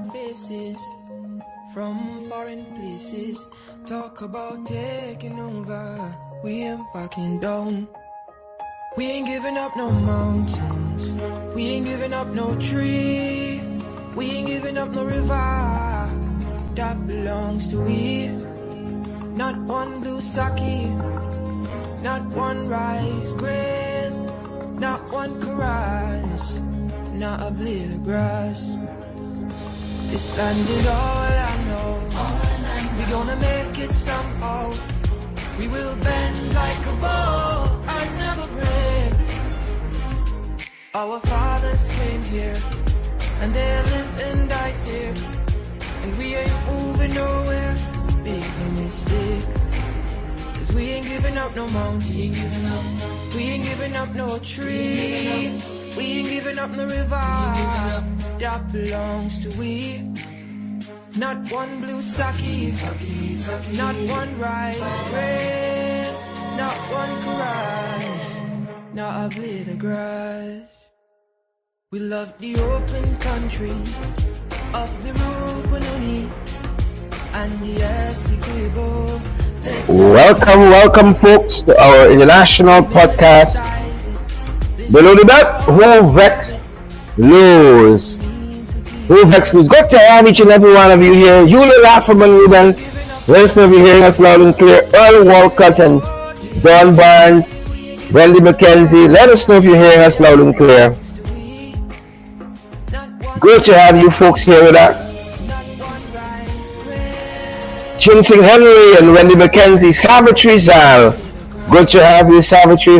Faces from foreign places talk about taking over. We ain't backing down. We ain't giving up no mountains. We ain't giving up no tree. We ain't giving up no river that belongs to we. Not one blue sake, not one rice grain, not one caress, not a blade of grass. This land is all I know. We gonna make it somehow. We will bend like a bow and never break. Our fathers came here and they lived and died here, and we ain't moving nowhere. Big mistake. Cause we ain't giving up no mountain. We ain't giving up no tree. We ain't giving up no river that belongs to we. Not one blue sake, not one rice grain, not one caress, not a blade of grass. We love the open country of the Rupununi and the S3E2. Welcome folks to our international podcast. Below the belt, who vexed lose. Who vexed lose. Good to have each and every one of you here. Julie Lafferman Rubens, let us know if you're hearing us loud and clear. Earl Walcott and Don Barnes, Wendy McKenzie, let us know if you're hearing us loud and clear. Good to have you folks here with us. Chinsing Henry and Wendy McKenzie, Savitri Zal. Good to have you, Savitri.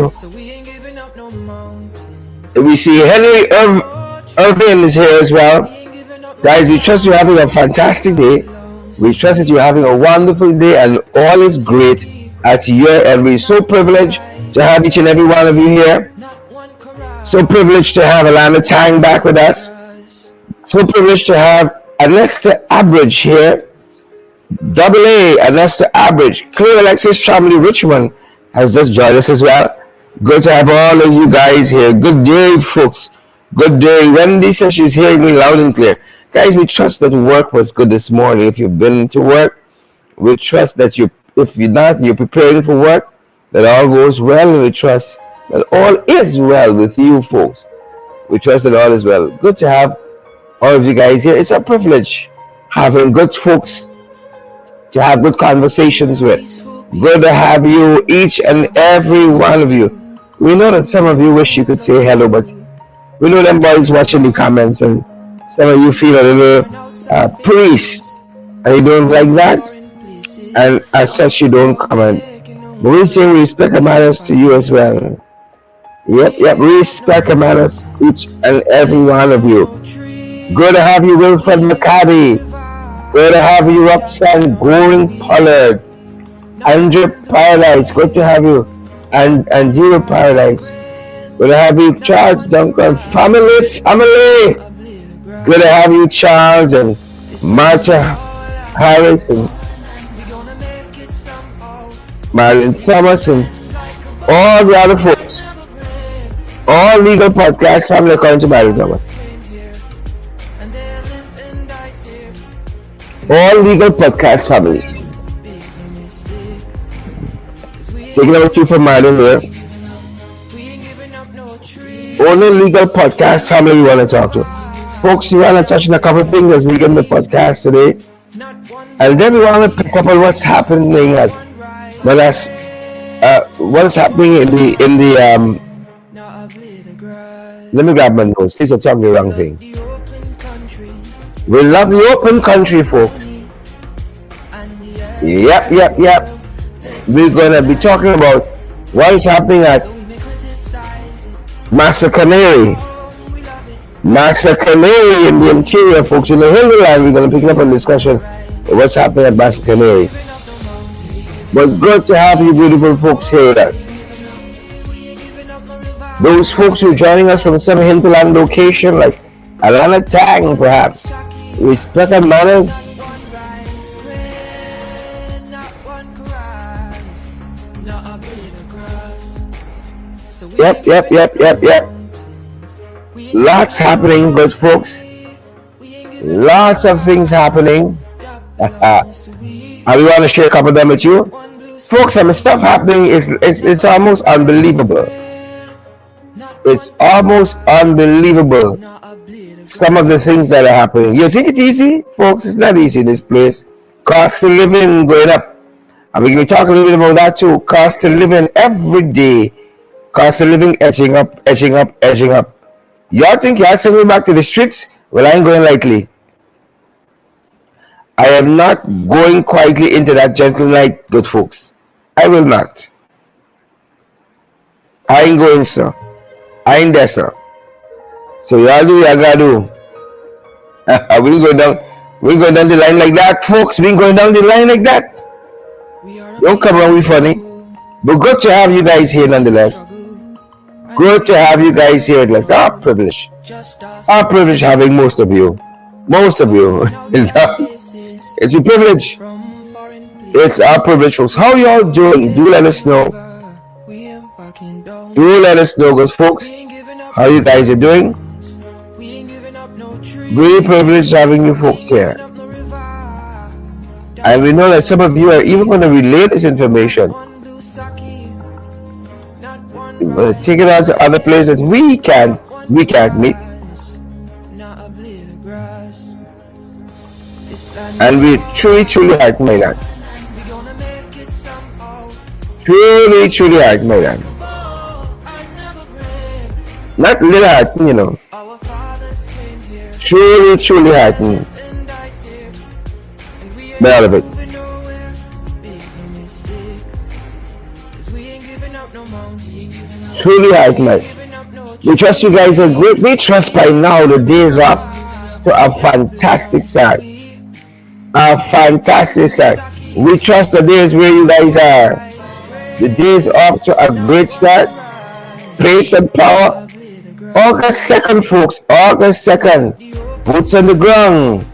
We see Henry Irvin is here as well. Guys, we trust you're having a fantastic day. We trust that you're having a wonderful day and all is great at your end. We're so privileged to have each and every one of you here. So privileged to have Alana Tang back with us. So privileged to have Anesta Abridge here. Double A, Anesta Abridge. Claire Alexis Chamley Richmond has just joined us as well. Good to have all of you guys here. Good day, folks. Good day. Wendy says she's hearing me loud and clear. Guys, we trust that work was good this morning. If you've been to work, we trust that if you're not, you're preparing for work, that all goes well, and we trust that all is well with you folks. We trust that all is well. Good to have all of you guys here. It's a privilege having good folks to have good conversations with. Good to have you, each and every one of you. We know that some of you wish you could say hello, but we know them boys watching the comments, and some of you feel a little priest, and you don't like that, and as such you don't comment. But we say respect and manners to you as well. Yep, respect and manners, each and every one of you. Good to have you, Wilfred McCarty. Good to have you, Roxanne Goring Pollard. Andrew Paradise, good to have you. And Andrew Paradise. Good to have you, Charles Duncan. Family. Good to have you, Charles and Martha Harris and Marlon Thomas and all the other folks. All legal podcast family according to Marlon Thomas. All legal podcast family. Taking over to from Marlon here. Only legal podcast family we want to talk to. Folks, we want to touch on a couple of things as we get in the podcast today. And then we want to pick up on what's happening at what's happening in the let me grab my notes. Please don't tell me the wrong thing. We love the open country, folks. Yep. We're gonna be talking about what is happening at Massa Canary in the interior, folks. In the hinterland, we're gonna pick up a discussion of what's happening at Massa Canary. But good to have you beautiful folks here with us. Those folks who are joining us from some hinterland location like Alana Tang, perhaps. Respect and manners. Yep. Lots happening, good folks. Lots of things happening. And we want to share a couple of them with you. Folks, some stuff happening it's almost unbelievable. It's almost unbelievable. Some of the things that are happening. You think it's easy? Folks, it's not easy in this place. Cost of living going up. And we're going to talk a little bit about that too. Cost of living every day. Cost of living edging up, edging up, edging up. Y'all think y'all send me back to the streets? Well, I ain't going lightly. I am not going quietly into that gentle night, good folks. I will not. I ain't going, sir. I ain't there, sir. So y'all do what y'all gotta do. We ain't going down. We ain't going down the line like that, folks. We ain't going down the line like that. Don't come around with funny. But good to have you guys here nonetheless. Good to have you guys here. It's our privilege. Our privilege having most of you. Most of you. It's a privilege. It's our privilege, folks. How y'all doing? Do let us know. Do let us know, because folks, how you guys are doing. Really privileged having you folks here. And we know that some of you are even going to relay this information. We're going to take it out to other places we can't meet. And we truly admire that. Truly admire that. Not little heart, you know. Truly heartening. By all of it. Truly heartening. We trust you guys are great. We trust by now the days up to a fantastic start. A fantastic start. We trust the days where you guys are. The days up to a great start. Pace and power. August 2nd, folks. August 2nd. Boots on the ground.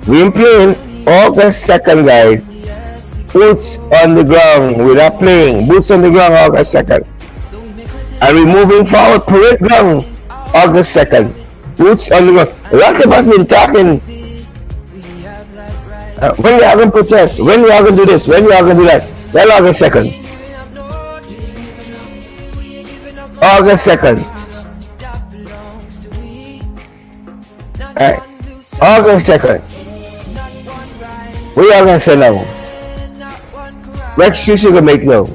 We ain't playing. August 2nd, guys. Boots on the ground. We're not playing. Boots on the ground, August 2nd. And we're moving forward. Parade ground, August 2nd. Boots on the ground. A lot of us been talking. When we are going to protest? When we are going to do this? When we are going to do that? Well, August 2nd. August 2nd. Alright. August 2nd. We are going to say now. What excuse you going to make now?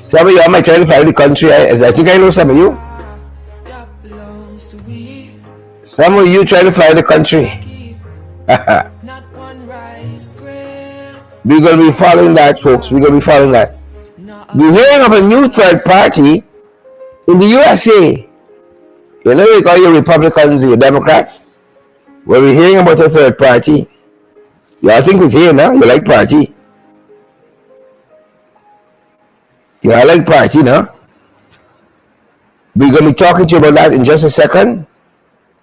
Some of you might try to find the country. I think I know some of you. Some of you try to fly the country. We're going to be following that, folks. We're going to be following that. We're hearing of a new third party in the USA. You know, they call you Republicans, you Democrats. Well, we're hearing about a third party. Y'all think it's here now? You like party? Y'all like party, no? We're going to be talking to you about that in just a second.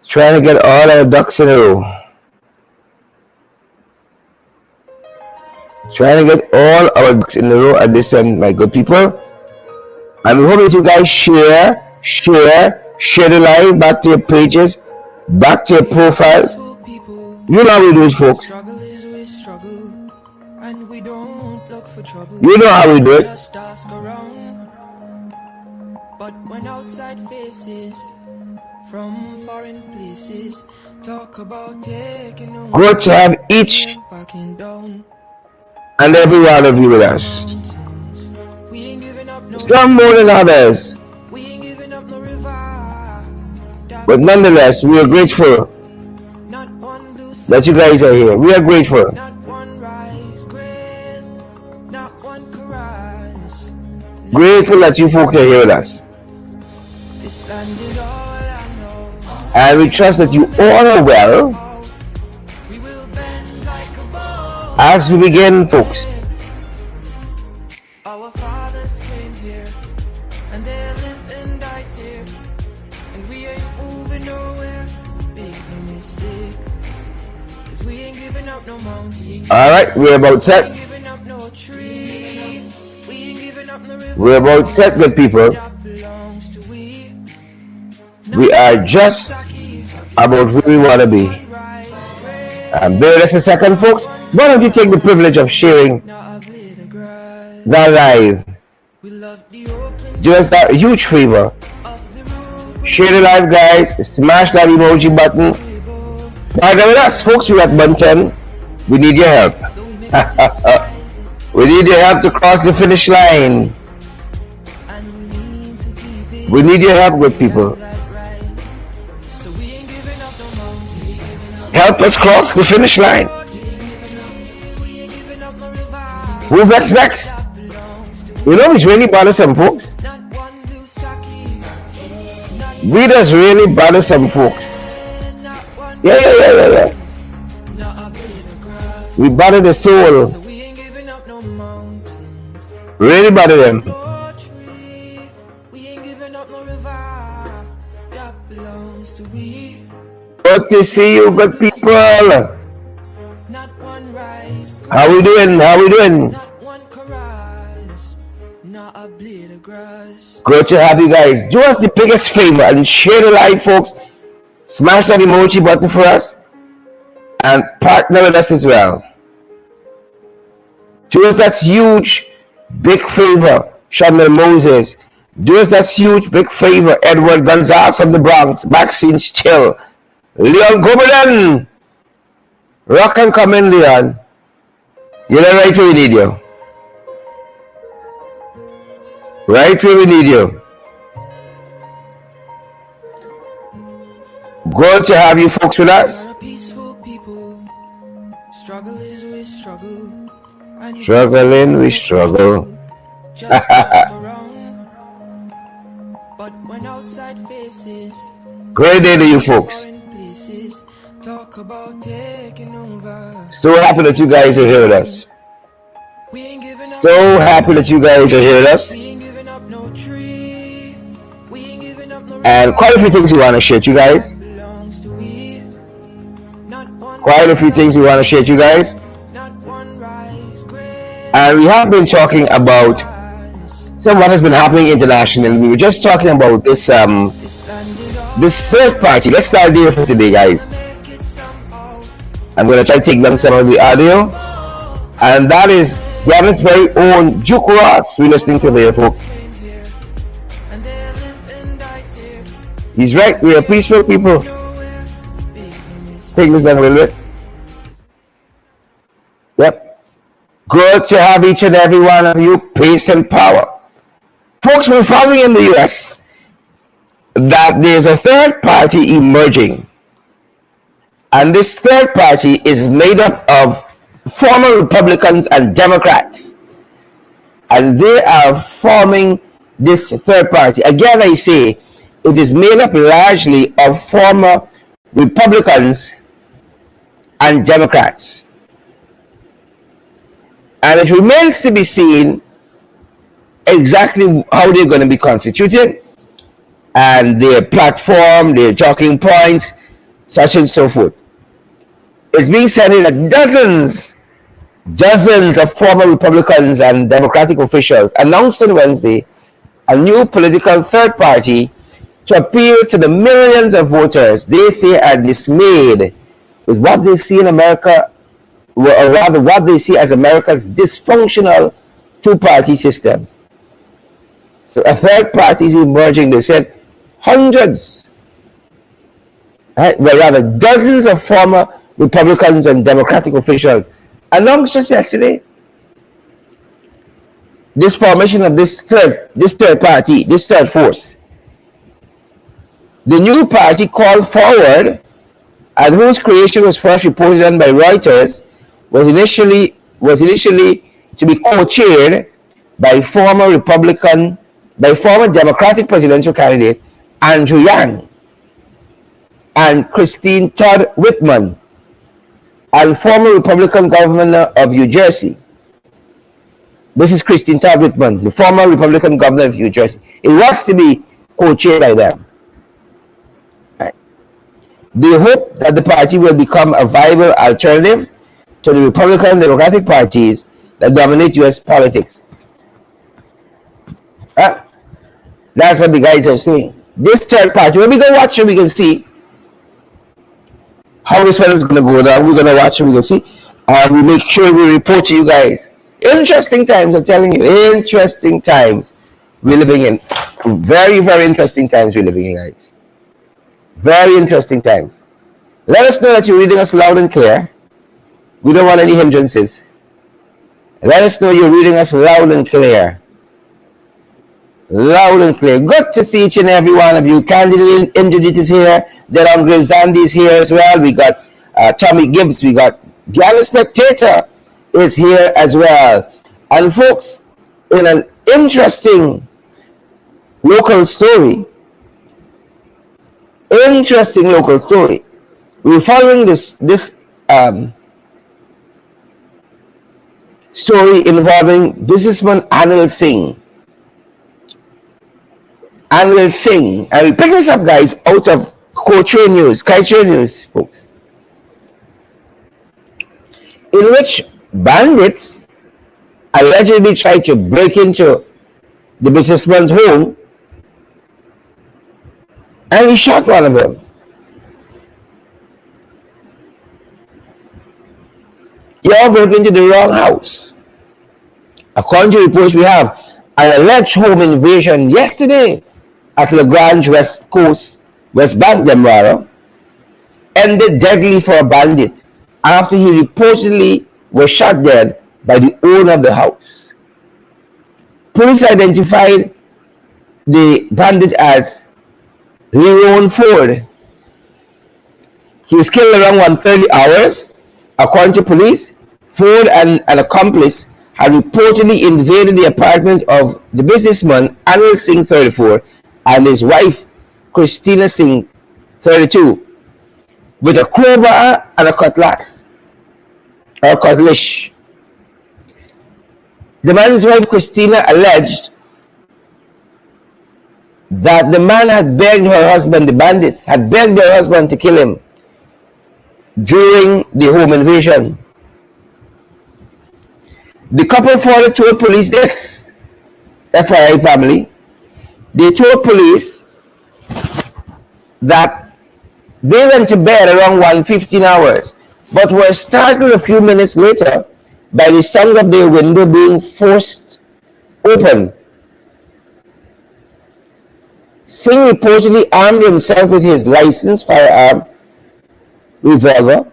Trying to get all our ducks in a row. Trying to get all our ducks in a row at this end, my good people. And we hope that you guys share the live back to your pages, back to your profiles. You know how we do it, folks. You know how we do it. But when outside faces from foreign places talk about taking over, good to have each and every one of you with us. Some more than others, but nonetheless we are grateful that you guys are here. We are grateful. Grateful that you folks are here with us. And we trust that you all are well as we begin, folks. Our fathers came here and they lived and died here, and we ain't moving nowhere. Big mistake, 'cause we ain't giving up no mountain. Alright, we're about set. We're about set, good people. We are just about where we want to be. And bear with us a second, folks. Why don't you take the privilege of sharing that live? Do us that huge favor. Share the live, guys. Smash that emoji button. Partner with us, folks. We're at Bunton. We need your help. We need your help to cross the finish line. We need your help, good people. Help us cross the finish line. Who vex? You know it's really bothersome, folks. We just really bother some folks. Yeah. We bother the soul. Really bother them. Good to see you, good people. How we doing? Good to have you guys. Do us the biggest favor and share the live, folks. Smash that emoji button for us and partner with us as well. Do us that huge, big favor, Shamil Moses. Do us that huge, big favor, Edward Gonzalez from the Bronx. Vaccines chill. Leon Goberden. Rock and come in, Leon. You're right where we need you. Right where we need you. Good to have you folks with us. Struggling, we struggle. Great day to you folks. So happy that you guys are here with us. So happy that you guys are here with us. And quite a few things we want to share with you guys. And we have been talking about some what has been happening internationally. We were just talking about this this third party. Let's start there for today, guys. I'm going to try to take down some of the audio. And that is Gavin's very own Duke Ross we're listening to there, folks. He's right, we are peaceful people. Take this down a little bit. Yep. Good to have each and every one of you. Peace and power. Folks, we're following in the US that there's a third party emerging. And this third party is made up of former Republicans and Democrats. And they are forming this third party. Again, I say, it is made up largely of former Republicans and Democrats. And it remains to be seen exactly how they're going to be constituted and their platform, their talking points, such and so forth. It's being said that dozens of former Republicans and Democratic officials announced on Wednesday a new political third party to appeal to the millions of voters they say are dismayed with what they see in America, or rather what they see as America's dysfunctional two-party system. So a third party is emerging. They said hundreds, well, rather dozens of former Republicans and Democratic officials announced just yesterday this formation of this third party, this third force. The new party called Forward, and whose creation was first reported on by Reuters, was initially to be co-chaired by former Democratic presidential candidate Andrew Yang and Christine Todd Whitman, and former Republican governor of New Jersey. This is Christine Todd Whitman, the former Republican governor of New Jersey. It was to be co-chaired by them. Right. They hope that the party will become a viable alternative to the Republican and Democratic parties that dominate U.S. politics. That's what the guys are saying. This third party, when we go watch it, we can see how this one is going to go down. We're going to watch it, we can see. And we make sure we report to you guys. Interesting times, I'm telling you. Interesting times we're living in. Very, very interesting times we're living in, guys. Very interesting times. Let us know that you're reading us loud and clear. We don't want any hindrances. Let us know you're reading us loud and clear. Loud and clear. Good to see each and every one of you. Candidate Injudit is here. Delon Gravesandi is here as well. We got Tommy Gibbs. We got Gala Spectator is here as well. And folks, in an interesting local story, we're following this story involving businessman Anil Singh. And we'll sing. And we pick this up, guys, out of Culture News, folks, in which bandits allegedly tried to break into the businessman's home and he shot one of them. You all broke into the wrong house. According to reports, we have an alleged home invasion yesterday at LaGrange West Bank, Demrara, ended deadly for a bandit after he reportedly was shot dead by the owner of the house. Police identified the bandit as Leron Ford. He was killed around 1:30 hours. According to police, Ford and an accomplice had reportedly invaded the apartment of the businessman Anil Singh, 34, and his wife Christina Singh, 32, with a crowbar and a cutlass or cutlash. The man's wife Christina alleged that the man had begged her husband, the bandit, had begged her husband to kill him during the home invasion. The couple further told police this, FYI family. They told police that they went to bed around 1:15 hours, but were startled a few minutes later by the sound of their window being forced open. Singh reportedly armed himself with his licensed firearm revolver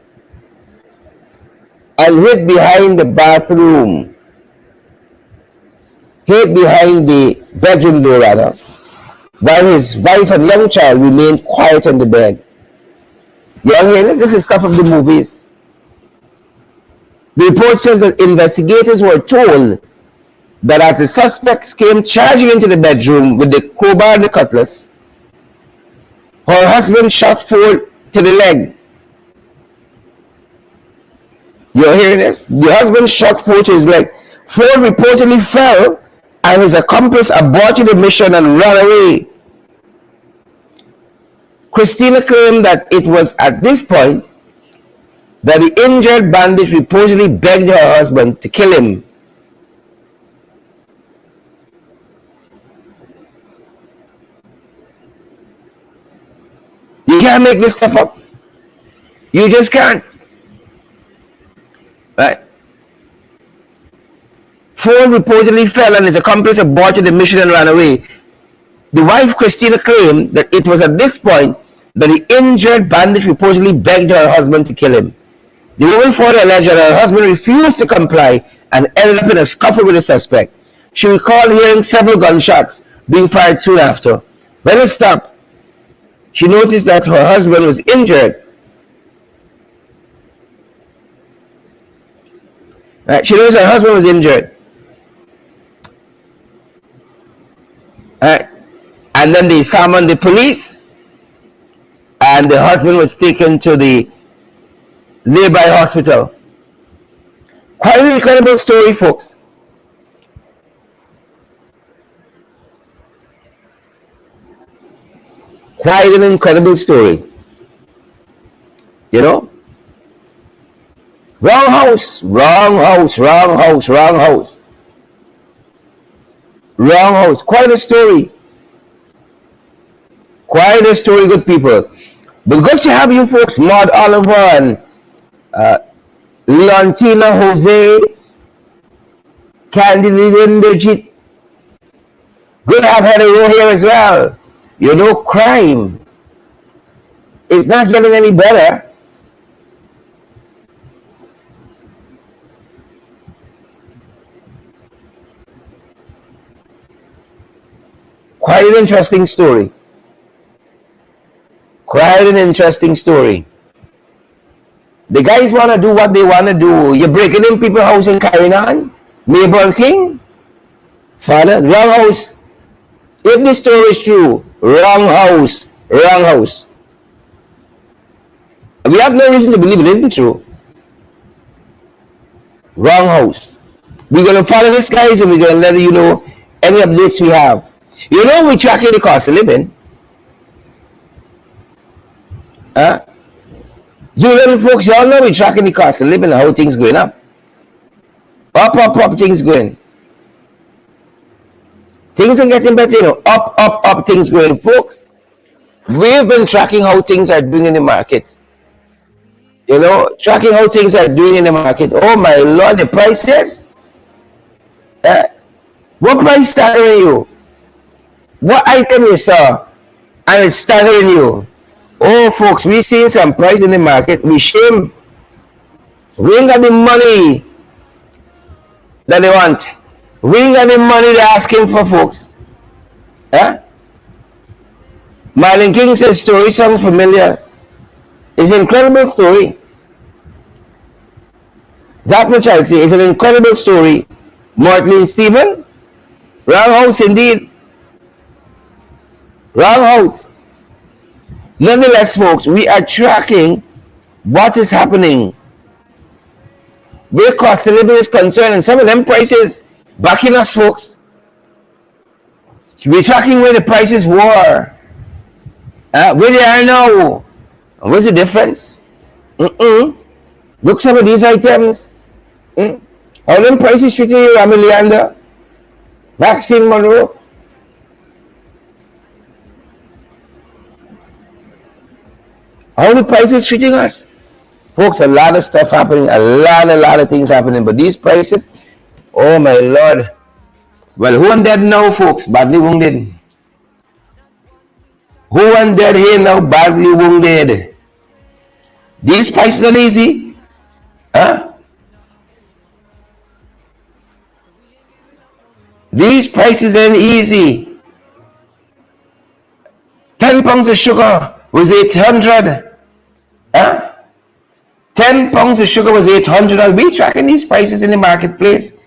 and hid behind the bedroom door rather, while his wife and young child remained quiet on the bed. You all hear this? This is stuff of the movies. The report says that investigators were told that as the suspects came charging into the bedroom with the crowbar and the cutlass, her husband shot Ford to the leg. You're hearing this? The husband shot Ford to his leg. Ford reportedly fell and his accomplice aborted the mission and ran away. Christina claimed that it was at this point that the injured bandit reportedly begged her husband to kill him. You can't make this stuff up. You just can't. Right? Ford reportedly fell and his accomplice aborted the mission and ran away. The wife, Christina, claimed that it was at this point that the injured bandit reportedly begged her husband to kill him. The woman further alleged that her husband refused to comply and ended up in a scuffle with the suspect. She recalled hearing several gunshots being fired soon after. When it stopped, she noticed that her husband was injured. Right? She noticed her husband was injured. Right? And then they summoned the police, and the husband was taken to the nearby hospital. Quite an incredible story, folks. Quite an incredible story. You know? Wrong house, wrong house, wrong house, wrong house. Wrong house. Quite a story. Quite a story, good people. But good to have you folks, Maud Oliver and Leontina Jose, Candy Legit. Good to have Heather Rowe here as well. You know, crime is not getting any better. Quite an interesting story. Quite an interesting story. The guys want to do what they want to do. You're breaking in people's house and carrying on. Mabel King? Father, wrong house. If this story is true, wrong house. Wrong house. We have no reason to believe it isn't true. Wrong house. We're going to follow this, guys, and we're going to let you know any updates we have. You know, we're tracking the cost of living. Huh? You little folks, y'all know we're tracking the cost of living and how things going up. Up, things going. Things are getting better, you know. Up, things going. Folks, we've been tracking how things are doing in the market. You know, tracking how things are doing in the market. Oh my Lord, the prices. What price staggering you? What item you saw and it's staggering you? Oh, folks, we seen some price in the market. We shame. We ain't got the money that they want. We ain't got the money they're asking for, folks. Marlon King says story sounds familiar. It's an incredible story. That much I'll say. It's an incredible story. Mortlin Stephen? Wrong house indeed. Wrong house. Nonetheless, folks, we are tracking what is happening where cost of living is concerned, and some of them prices backing us, folks. We're tracking where the prices were, where they are now. And what's the difference? Look some of these items. How them prices treating you, Leander? Vaccine Monroe. How the prices treating us? Folks, a lot of stuff happening, a lot of things happening, but these prices, oh my Lord. Well, who dead now, folks? Badly wounded. Who dead here now? Badly wounded. These prices are easy. These prices ain't easy. 10 pounds of sugar was 800. 10 pounds of sugar was 800. I'll be tracking these prices in the marketplace.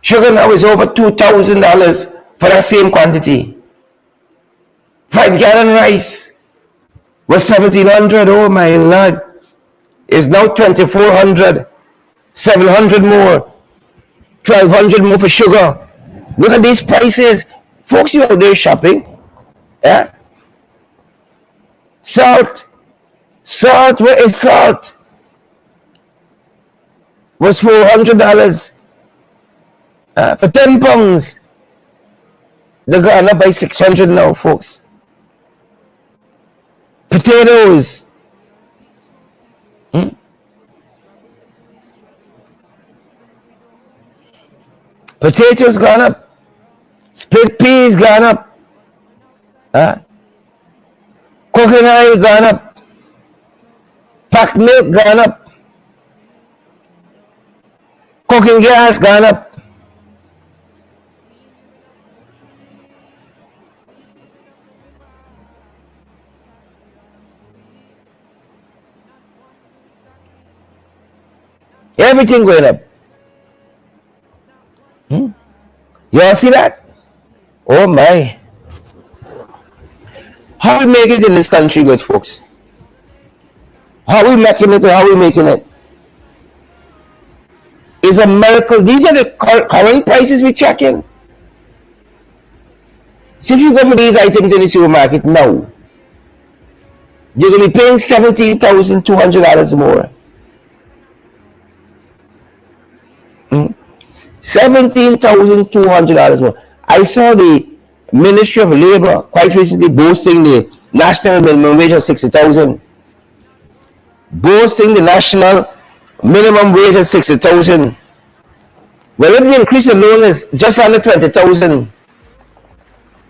Sugar now is over $2,000 for that same quantity. 5-gallon rice was 1,700. Oh my Lord. It's now 2,400. 700 more. 1,200 more for sugar. Look at these prices. Folks, you out there shopping. Salt. Where is salt? Was $400 for 10 pounds. They're gone up by 600 now, folks. Potatoes. Potatoes gone up. Split peas gone up. Cooking oil gone up. Packed milk gone up. Cooking gas gone up. Everything going up. You all see that? Oh my. How we make it in this country, good folks? How we making it or how we making it? It's a miracle. These are the current prices we checking. So if you go for these items in the supermarket now, you're going to be paying $17,200 more. $17,200 more. I saw the Ministry of Labor quite recently boasting the national minimum wage of 60,000. Boasting the national minimum wage of 60,000. Well, if the increase alone is just under 20,000,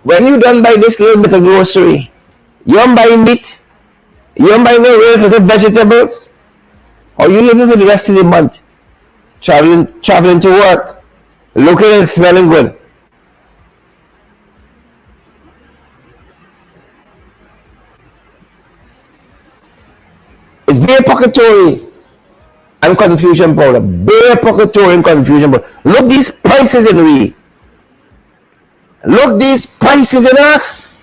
when you don't buy this little bit of grocery, you don't buy meat, you don't buy no real estate vegetables, or you living for the rest of the month, traveling to work, looking and smelling good. It's bare pocketry and confusion powder. Bare pocketry and confusion powder. Look these prices in we. Look these prices in us.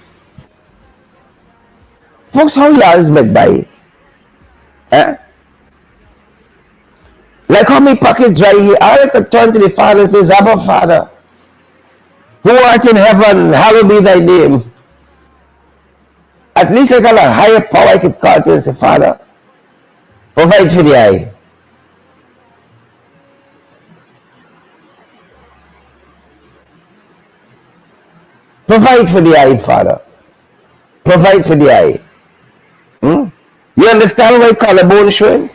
Folks, how y'all met by? Eh? Like how me pocket dry here, I could turn to the Father and say, Abba Father, who art in heaven, hallowed be thy name. At least I got a higher power I could call to and say, Father, provide for the eye. Provide for the eye, Father. Provide for the eye. You understand why collarbone showing?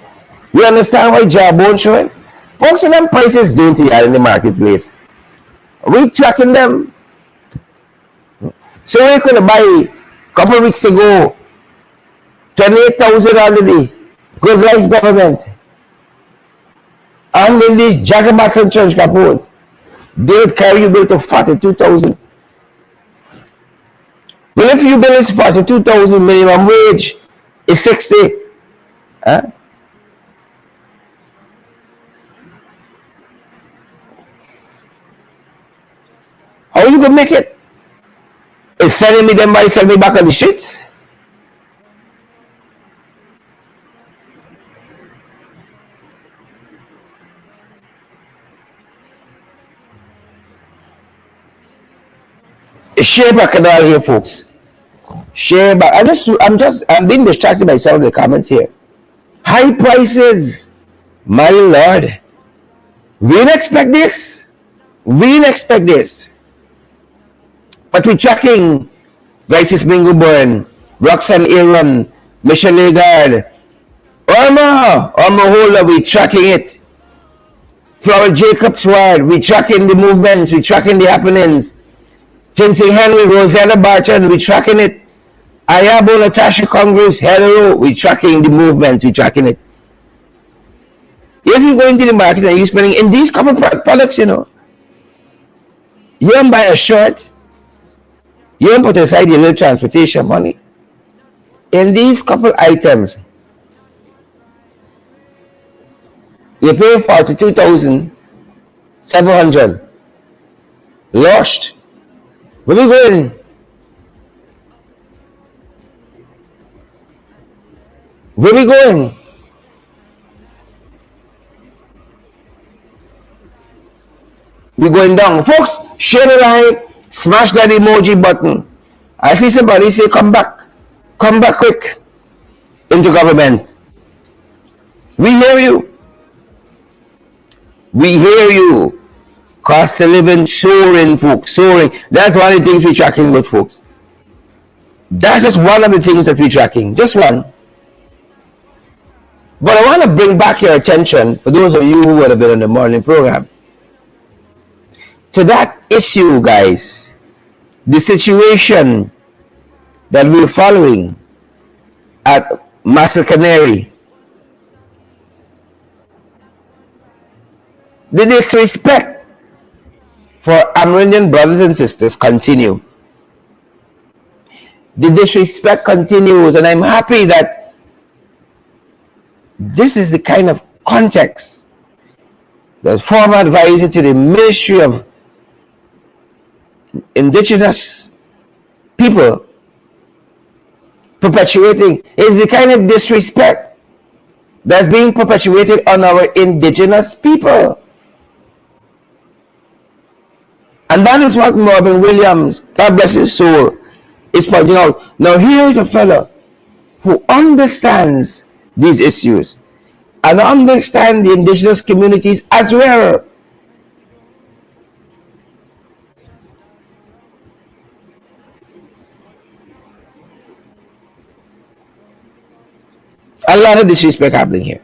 You understand why jawbone showing? Folks, when them prices doing to you in the marketplace, we tracking them. So we could buy a couple of weeks ago 28,000 already. Good life government. And then these jagabats and church capos, they would carry you bill to 42,000. Well, if you bill is 42,000, minimum wage is 60. Huh? How you gonna make it? Is selling me them by selling me back on the streets? Share back and all here, folks. Share back. I'm being distracted by some of the comments here. High prices, my lord. We didn't expect this. We didn't expect this. But we're tracking Gysis Bingo Burn, Roxanne Aaron, Michelle Legard, Irma Holder, we're tracking it. Flower Jacobs Ward, we're tracking the movements, we're tracking the happenings. Ginseng Henry, Rosanna Barton, we're tracking it. Ayabo Natasha Congress, hello, we're tracking the movements, we're tracking it. If you go into the market and you're spending in these couple products, you know, you don't buy a shirt, you don't put aside your little transportation money. In these couple items, you pay 42,700. Lost. Where we going? Where we going? We're going down. Folks, share the like, smash that emoji button. I see somebody say, come back quick into government. We hear you. We hear you. Cost of living soaring, folks, soaring. That's one of the things we're tracking with, folks. That's just one of the things that we're tracking. Just one. But I want to bring back your attention, for those of you who would have been on the morning program, to that issue, guys. The situation that we're following at Massa Canary. The disrespect for Amerindian brothers and sisters continue. The disrespect continues, and I'm happy that this is the kind of context that former advisor to the Ministry of Indigenous People perpetuating is the kind of disrespect that's being perpetuated on our indigenous people. And that is what Marvin Williams, God bless his soul, is pointing out. Now here is a fellow who understands these issues and understands the indigenous communities as well. A lot of disrespect happening here.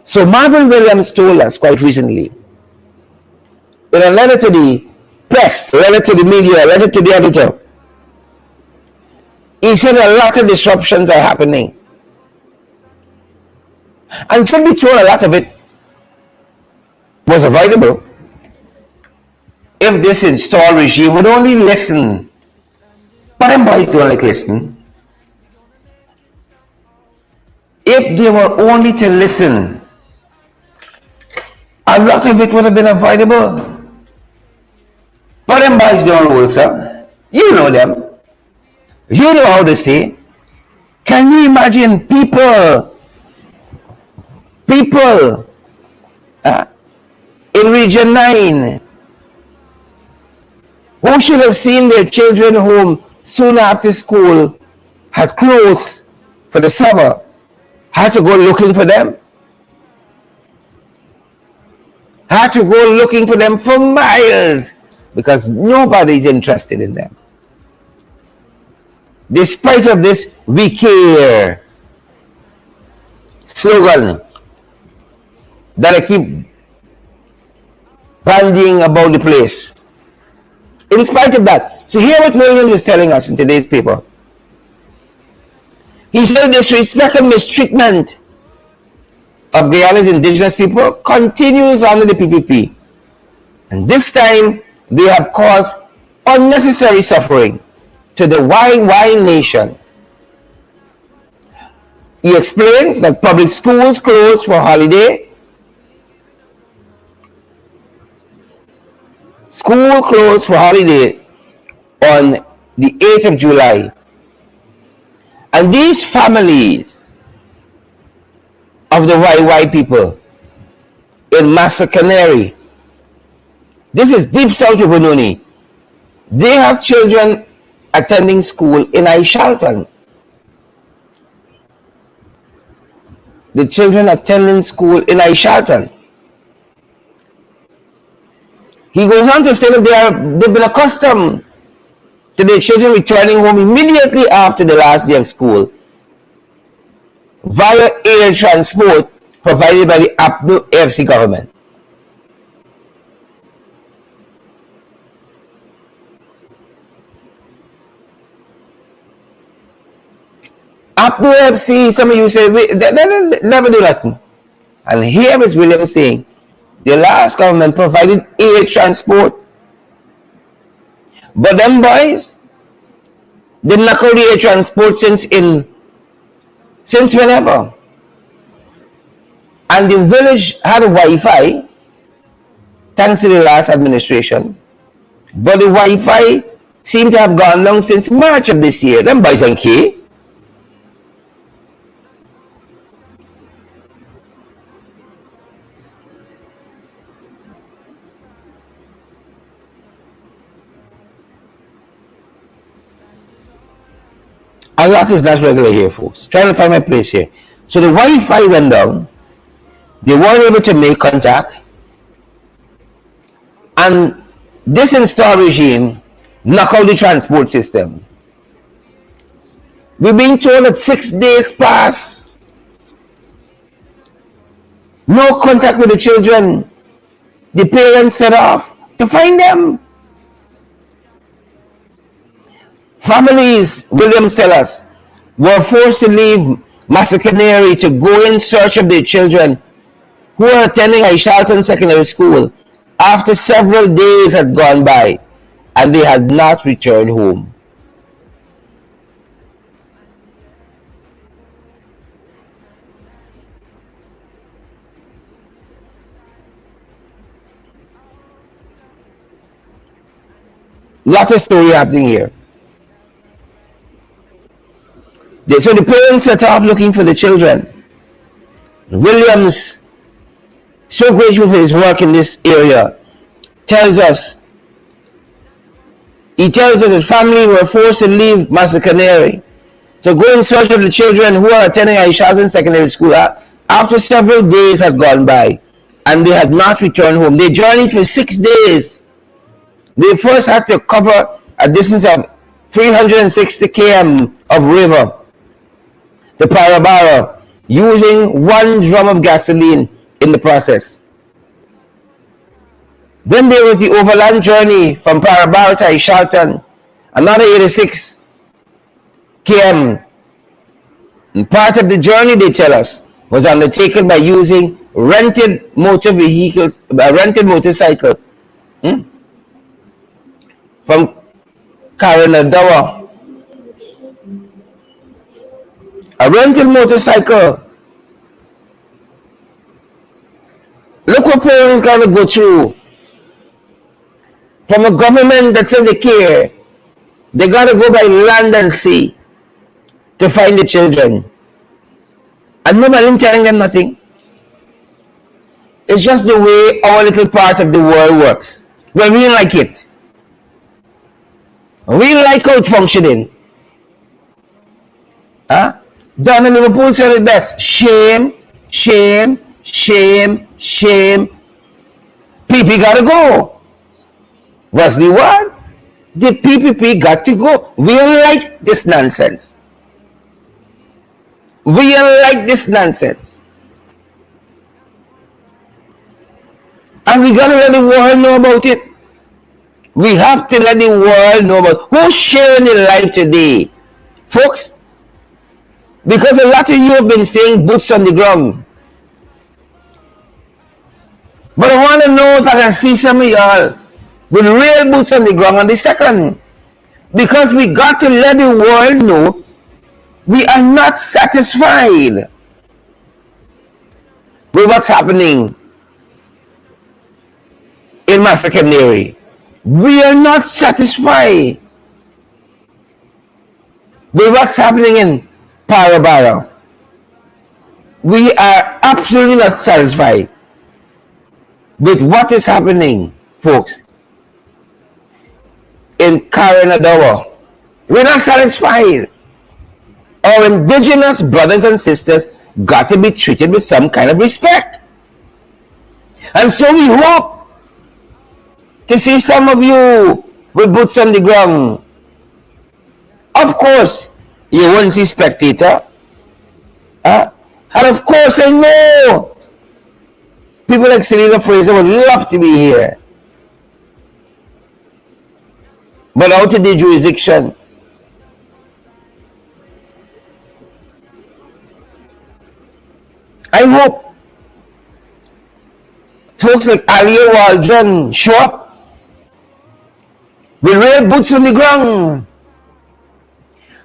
So Marvin Williams told us quite recently, in a letter to the press, a letter to the media, a letter to the editor, he said a lot of disruptions are happening. And truth be told, a lot of it was avoidable if this installed regime would only listen. But them boys don't like listen. If they were only to listen, a lot of it would have been avoidable. But them boys don't roll, sir. You know them. You know how they say. Can you imagine people in Region 9 who should have seen their children home soon after school had closed for the summer, had to go looking for them? Had to go looking for them for miles because nobody's interested in them. Despite of this "we care" slogan that I keep bandying about the place. In spite of that, so hear what Williams is telling us in today's paper. He said disrespect and mistreatment of Guyana's indigenous people continues under the PPP. And this time, they have caused unnecessary suffering to the YY nation. He explains that public schools closed for holiday. School closed for holiday on the 8th of July. And these families of the YY people in Massa Canary, this is deep south of Benoni, they have children attending school in Aishalton. The children attending school in Aishalton. He goes on to say that they've been accustomed to their children returning home immediately after the last day of school via air transport provided by the APNU FC government. APNU FC, some of you say, they never do nothing. And here is William saying, the last government provided air transport. But them boys, they knock out the air transport since whenever. And the village had a Wi-Fi, thanks to the last administration. But the Wi-Fi seemed to have gone down since March of this year. Them boys ain't key. A lot is not regular here, folks. Trying to find my place here. So the Wi-Fi went down. They weren't able to make contact. And this installed regime knocked out the transport system. We're being told that 6 days pass. No contact with the children. The parents set off to find them. Families, Williams tells us, were forced to leave Massa Canary to go in search of their children who were attending Aishalton Secondary School after several days had gone by and they had not returned home. Lot of story happening here. So the parents set off looking for the children. Williams, so grateful for his work in this area, tells us that family were forced to leave Massa Canary to go in search of the children who are attending Aishalton Secondary School after several days had gone by and they had not returned home. They journeyed for 6 days. They first had to cover a distance of 360 km of river to Parabara, using 1 drum of gasoline in the process. Then there was the Overland Journey from Parabara to Shelton, another 86 km. And part of the journey, they tell us, was undertaken by using rented motor vehicles, a rented motorcycle from Karanadawa. A rented motorcycle. Look what parents got to go through. From a government that says they care, they got to go by land and sea to find the children. And nobody telling them nothing. It's just the way our little part of the world works. Well, we like it. We like how it's functioning. Huh? Down in Liverpool said it best. Shame, shame, shame, shame. PP gotta go. What's the word? The PPP got to go. We don't like this nonsense. We don't like this nonsense. And we gotta let the world know about it. We have to let the world know about who's sharing the life today. Folks, because a lot of you have been saying boots on the ground. But I want to know if I can see some of y'all with real boots on the ground on the second. Because we got to let the world know we are not satisfied with what's happening in Massacre. We are not satisfied with what's happening in Parabara. We are absolutely not satisfied with what is happening, folks, in Karanadawa. We're not satisfied. Our indigenous brothers and sisters got to be treated with some kind of respect. And so we hope to see some of you with boots on the ground. Of course, you won't see spectator. And of course, I know people like Selena Fraser would love to be here. But out of the jurisdiction, I hope folks like Alia Waldron show up with real boots on the ground.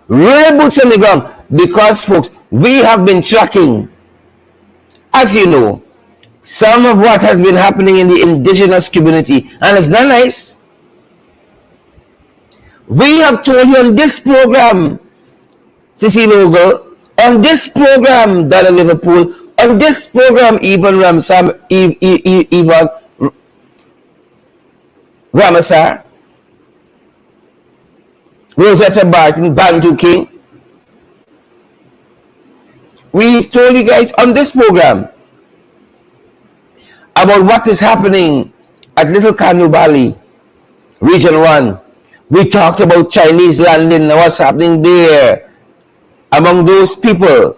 Real boots on the ground. Because, folks, we have been tracking, as you know, some of what has been happening in the indigenous community. And it's not nice. We have told you on this program, Sissy Logo, on this program, Dada Liverpool, on this program, Evan Ramasar, Rosetta Barton, Bantu King. We've told you guys on this program about what is happening at Little Kanu Valley, Region 1. We talked about Chinese landing and what's happening there among those people.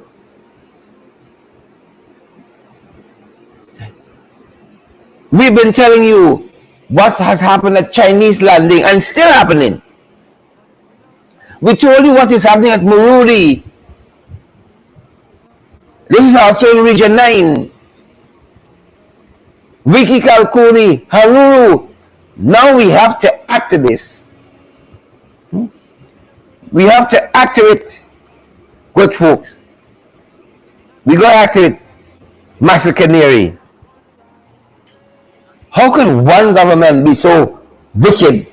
We've been telling you what has happened at Chinese landing and still happening. We told you what is happening at Murudi. This is also in Region 9. Wiki Kalkuni, Haruru. Now we have to act to this. We have to act to it, good folks. We got to act to it. Massacre. How can one government be so wicked?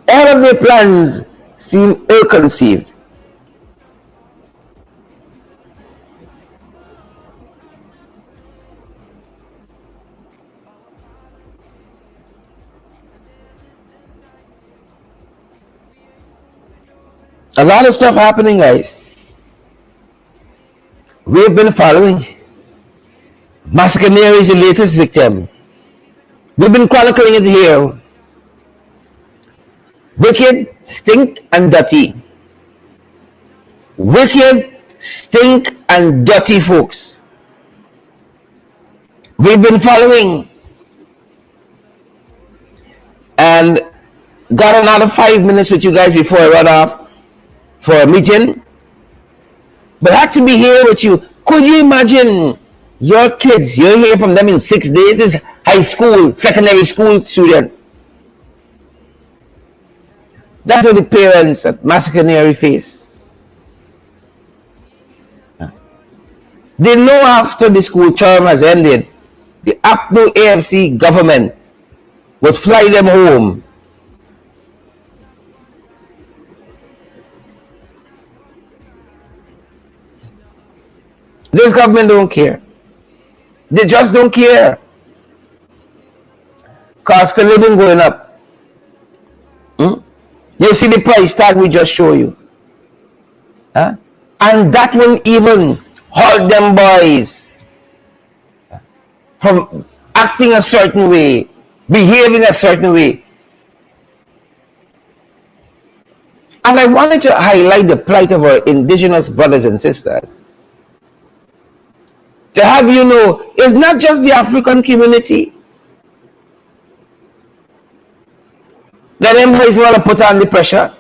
All of their plans seem ill-conceived. A lot of stuff happening, guys. We've been following. Massacre is the latest victim. We've been chronicling it here. Wicked, stink, and dirty. Wicked, stink, and dirty folks. We've been following and got another 5 minutes with you guys before I run off for a meeting. But I had to be here with you. Could you imagine your kids, you'll hear from them in 6 days? This is high school, secondary school students. That's what the parents at Massacre face. They know after the school term has ended, the APNO AFC government would fly them home. This government don't care. They just don't care. Cost of living going up. You see the price tag we just show you. Huh? And that will even hold them boys from acting a certain way, behaving a certain way. And I wanted to highlight the plight of our indigenous brothers and sisters. To have you know, it's not just the African community that them boys want to put on the pressure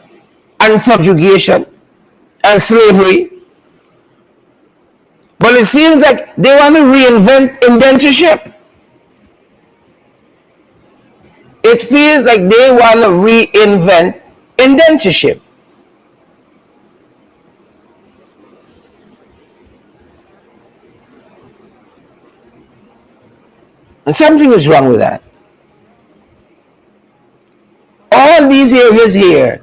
and subjugation and slavery. But it seems like they want to reinvent indentureship. It feels like they want to reinvent indentureship. And something is wrong with that. All these areas here,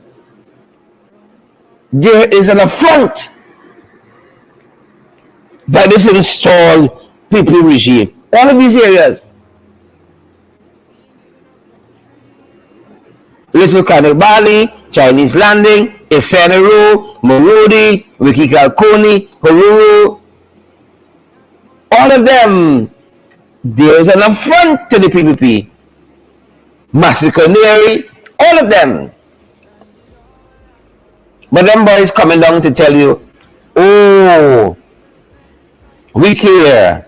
there is an affront by this installed people regime. All of these areas. Little Kanibali, Chinese Landing, Esenero, Morodi, Wikikalkoni, Horuru. All of them, there is an affront to the PPP. Massacre, all of them. But them boys coming down to tell you, oh, we care.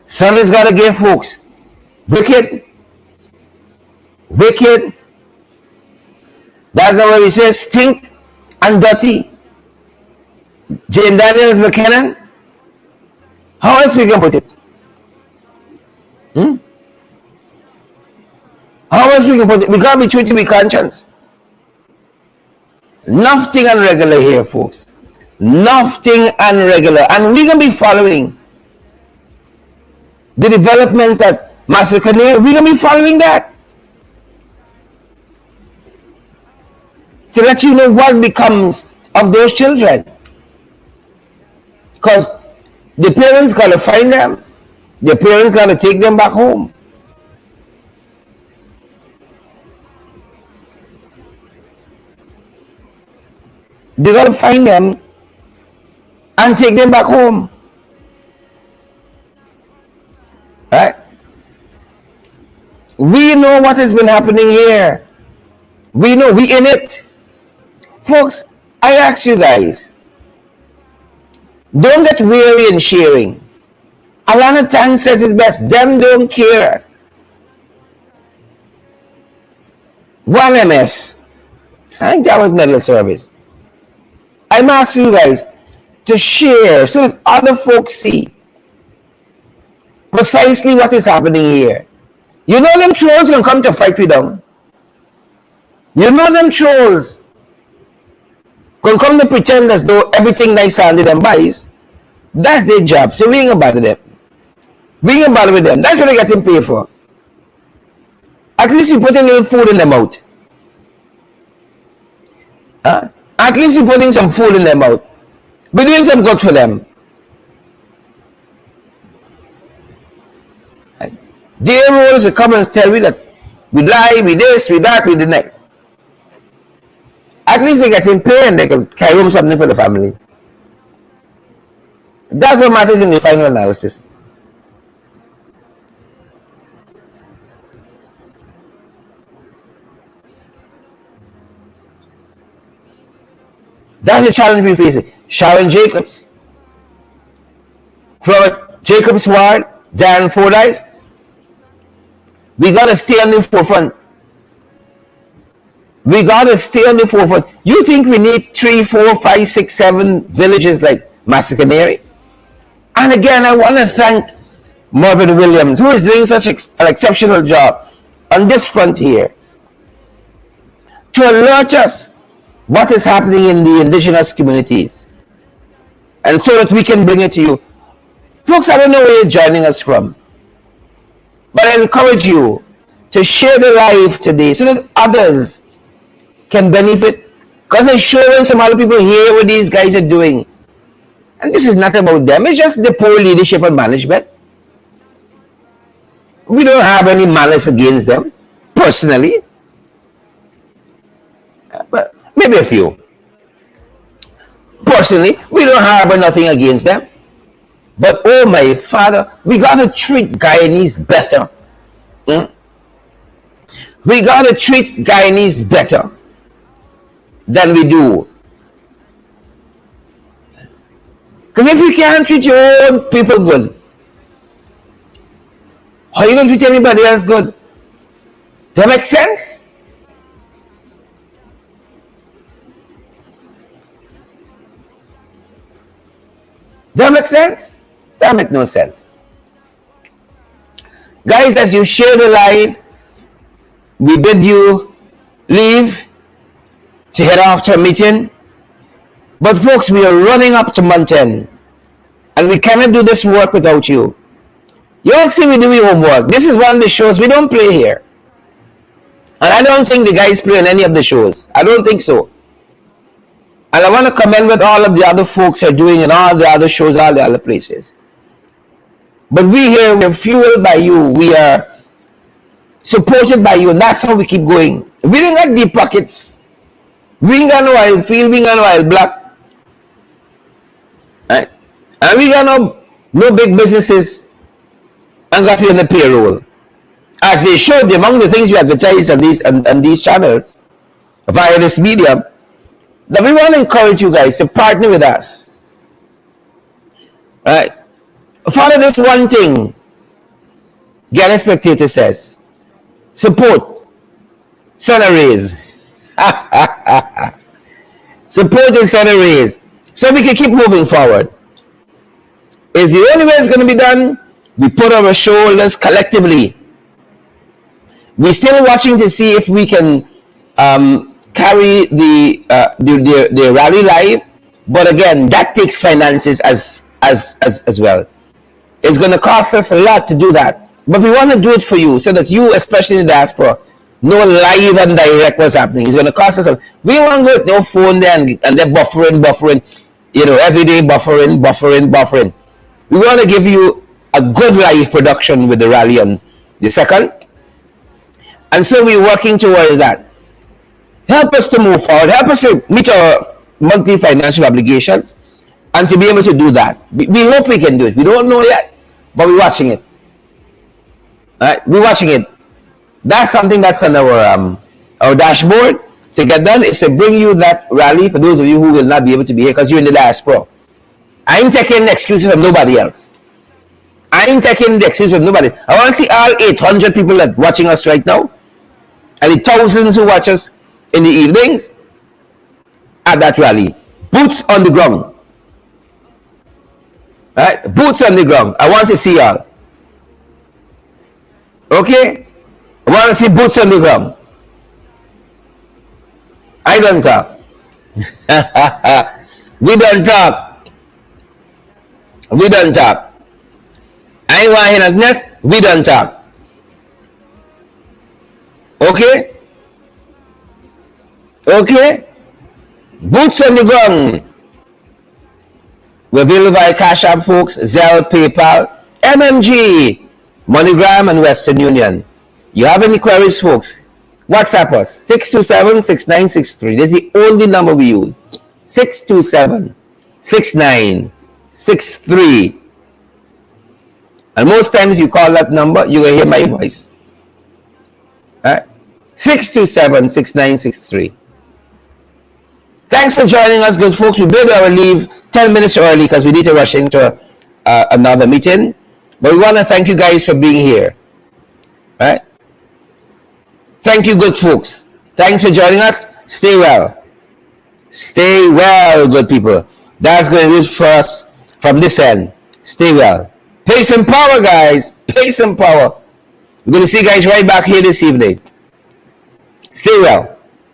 Somebody's got to give folks. Wicked. That's not what he says. Stink and dirty. Jane Daniels McKinnon. How else we can put it? How else we can put it? We can't be treated with conscience. Nothing unregular here, folks. Nothing unregular. And we're going to be following the development at Massacre. We're going to be following that. To let you know what becomes of those children. Because the parents got to find them. The parents got to take them back home. They got to find them and take them back home. Right? We know what has been happening here. We know, we in it. Folks, I ask you guys, don't get weary in sharing. Alana Tang says it's best. Them don't care. One MS. I think that was medal service. I'm asking you guys to share so that other folks see precisely what is happening here. You know them trolls can come to fight you down. You know them trolls can come to pretend as though everything nice handed and buys. That's their job. So we ain't gonna bother them. We ain't gonna bother with them. That's what they're getting paid for. At least we put a little food in their mouth. Huh? At least we're putting some food in their mouth. We're doing some good for them. Their role is to come and tell me that we lie, we this, we that, we the next. At least they get in pay and they can carry home something for the family. That's what matters in the final analysis. That's the challenge we face. Sharon Jacobs, Florence Jacobs Ward, Darren Fordyce. We got to stay on the forefront. We got to stay on the forefront. You think we need 3, 4, 5, 6, 7 villages like Massacanary? And again, I want to thank Marvin Williams, who is doing such an exceptional job on this front here to alert us what is happening in the indigenous communities, and so that we can bring it to you. Folks, I don't know where you're joining us from, but I encourage you to share the live today so that others can benefit, because I'm sure when some other people hear what these guys are doing, and this is not about them, it's just the poor leadership and management. We don't have any malice against them, personally, but maybe a few. Personally, we don't harbor nothing against them. But oh my father, we gotta treat Guyanese better. We gotta treat Guyanese better than we do. Because if you can't treat your own people good, how are you going to treat anybody else good? Does that make sense? Does that make sense? That makes no sense. Guys, as you share the live, we bid you leave to head off to a meeting. But folks, we are running up to month 10, and we cannot do this work without you. You all see we do your homework. This is one of the shows we don't play here. And I don't think the guys play on any of the shows. I don't think so. And I want to commend what all of the other folks are doing in all the other shows, all the other places. But we here, we're fueled by you. We are supported by you. And that's how we keep going. We didn't got deep pockets. We ain't got no oil field. We ain't got no oil block. Right? And we got no big businesses and got you on the payroll. As they showed among the things we advertise on these channels via this medium, that we want to encourage you guys to partner with us. Right? Follow this one thing. Ghana Spectator says, support, send a raise. Support and send a raise. So we can keep moving forward. It's the only way it's going to be done. We put our shoulders collectively. We're still watching to see if we can carry the rally live, but again, that takes finances as well. It's going to cost us a lot to do that, but we want to do it for you so that you, especially in the diaspora, know live and direct what's happening. It's going to cost us. We want to go with no phone there and they're buffering, every day buffering. We want to give you a good live production with the rally on the 2nd. And so we're working towards that. Help us to move forward. Help us to meet our monthly financial obligations and to be able to do that. We hope we can do it. We don't know yet, but we're watching it. All right? We're watching it. That's something that's on our dashboard to get done, is to bring you that rally for those of you who will not be able to be here because you're in the diaspora. I ain't taking excuses from nobody else. I ain't taking the excuses from nobody. I want to see all 800 people that watching us right now and the thousands who watch us in the evenings at that rally. Boots on the ground. Right? Boots on the ground. I want to see y'all. Okay? I want to see boots on the ground. I don't talk. We don't talk. We don't talk. I want to hear nothing else. We don't talk. Okay? Okay? Boots on the ground. We're available via Cash App, folks, Zelle, PayPal, MMG, MoneyGram, and Western Union. You have any queries, folks? WhatsApp us, 627-6963. This is the only number we use. 627-6963. And most times you call that number, you're going to hear my voice. All right? 627-6963. Thanks for joining us, good folks. We made our leave 10 minutes early because we need to rush into another meeting. But we want to thank you guys for being here. Right? Thank you, good folks. Thanks for joining us. Stay well. Stay well, good people. That's going to do it for us from this end. Stay well. Pace and power, guys. Pace and power. We're going to see you guys right back here this evening. Stay well.